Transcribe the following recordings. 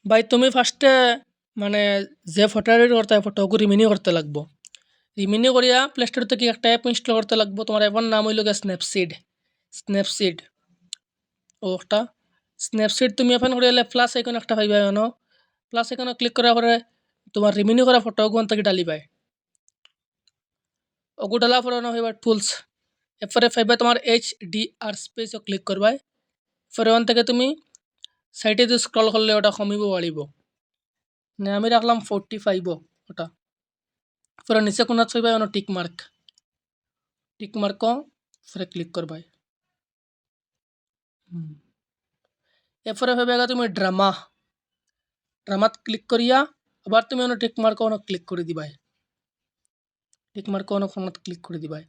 ভাই তুমি ফার্স্টে মানে যে ফটো এডিট করতে হয় ফটো রিমিনি করতে লাগবো। রিমিনি করিয়া প্লে স্টোর থেকে একটা অ্যাপ ইনস্টল করতে লাগবো। তোমার অ্যাপের নাম হইল গিয়ে স্ন্যাপসিড। স্ন্যাপসিড ও একটা স্ন্যাপসিড তুমি ওপেন করিলে প্লাস আইকন একটা পাইবা এনো। প্লাস আইকনে ক্লিক করার পরে তোমার রিমিনি করা ফটো ওখান থেকে ডালিবাই। ওগু ডালার পরে হইবা টুলস। এরপরে পাইবা তোমার HDR স্পেসও ক্লিক করবাই। পরে ওখান থেকে তুমি সাইটে যে স্ক্রল করলে ওটা কমিব বাড়িব। মানে আমি রাখলাম 45 ওটা। পরে নিচে কোনাত পাইবা এনো টিক মার্ক। টিক মার্কও পরে ক্লিক করবাই। এরপরে পাইবা তুমি ড্রামাত ক্লিক করিয়া আবার তুমি অন্য টিক মার্ক অনেক ক্লিক করে দিবাই। টিক মার্ক অনেক ফোনত ক্লিক করে দিবাই।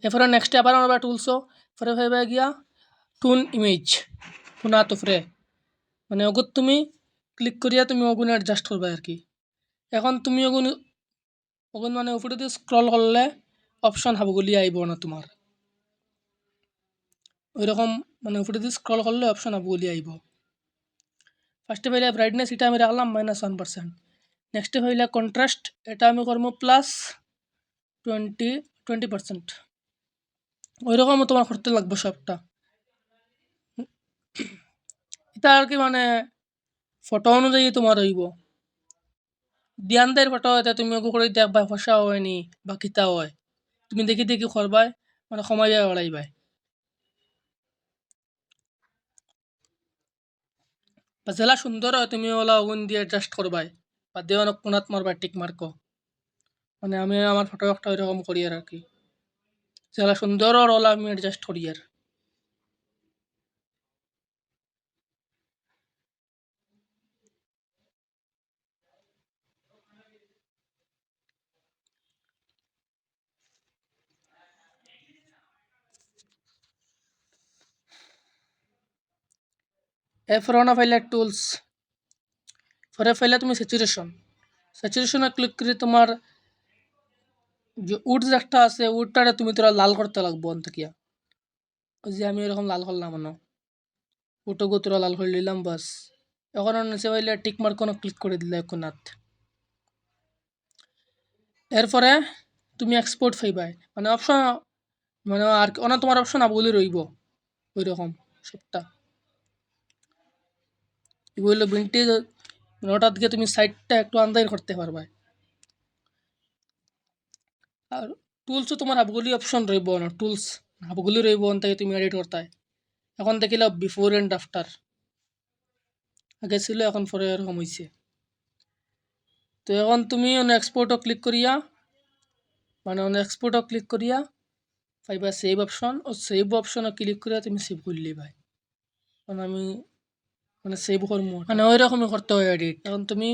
এরপরে নেক্সটে আবার আমরা টুলসও পরে পাইবা গিয়া টুন ইমেজ ফোনাত উপরে মানে ওগুত তুমি ক্লিক করিয়া তুমি ওগুন অ্যাডজাস্ট করবা আর কি। এখন তুমি ওগুন ওগুন মানে উপরে দিয়ে স্ক্রল করলে অপশন হাবগুলি আইব না তোমার ওইরকম মানে উপরে দিয়ে স্ক্রল করলে অপশন হাবগুলি আইব। ফার্স্টে পাইলে ব্রাইটনেস এটা আমি রাখলাম -1%। নেক্সটে হইলে কন্ট্রাস্ট এটা আমি করবো +20%। ওই রকম তোমার করতে লাগবে সবটা। এটা আর কি মানে ফটো অনুযায়ী তোমার হইব। ধ্যানদের ফটো এটা তুমি ওগো করে দেখবা ফসা হয়নি বা কিতা হয়। তুমি দেখি দেখি করবাই মানে সময় বাড়াইবাই। বা জেলা সুন্দর হয় তুমি ওলা ওগুন দিয়ে অ্যাডজাস্ট করবাই বা দেওয়ান কোনাত মারবা টিক মার্কো। মানে আমি আমার ফটো একটা ওইরকম করি আর কি। জেলা সুন্দর আর ওলা আমি অ্যাডজাস্ট করি আর। এরপরে না ফাইলে টুলস পরে ফাইলে তুমি স্যাচুরেশনে ক্লিক করে তোমার যে উডস একটা আছে উডটারে তুমি তোরা লাল করতে লাগবো অন্তকিয়া। ওই যে আমি এরকম লাল করলাম মনে উটগো তোরা লাল করে নিলাম বাস। এখন নিচে পাইলে টিক মার্ক কোনো ক্লিক করে দিলে কোনাত। এরপরে তুমি এক্সপোর্ট পাইবাই মানে অপশন মানে আর অনেক তোমার অপশন আবুলি রইব ওই রকম সবটা। এগুলো ভিন্টেজ ওটার দিকে তুমি সাইডটা একটু আন্দাজ করতে পারবা। আর টুলসও তোমার হাবগুলি অপশন রইব না টুলস হাবগুলি রইব থেকে তুমি এডিট করতে। এখন দেখিলা বিফোর অ্যান্ড আফটার আগে ছিল এখন পরে এরকম হয়েছে। তো এখন তুমি অন এক্সপোর্টও ক্লিক করিয়া মানে অন এক্সপোর্টও ক্লিক করিয়া পাইবা সেভ অপশন ও সেভ অপশনও ক্লিক করিয়া তুমি সেভ করে লিবাই। কারণ আমি মানে সেভ করবো মানে ওই রকমই করতে হয় এডিট। এখন তুমি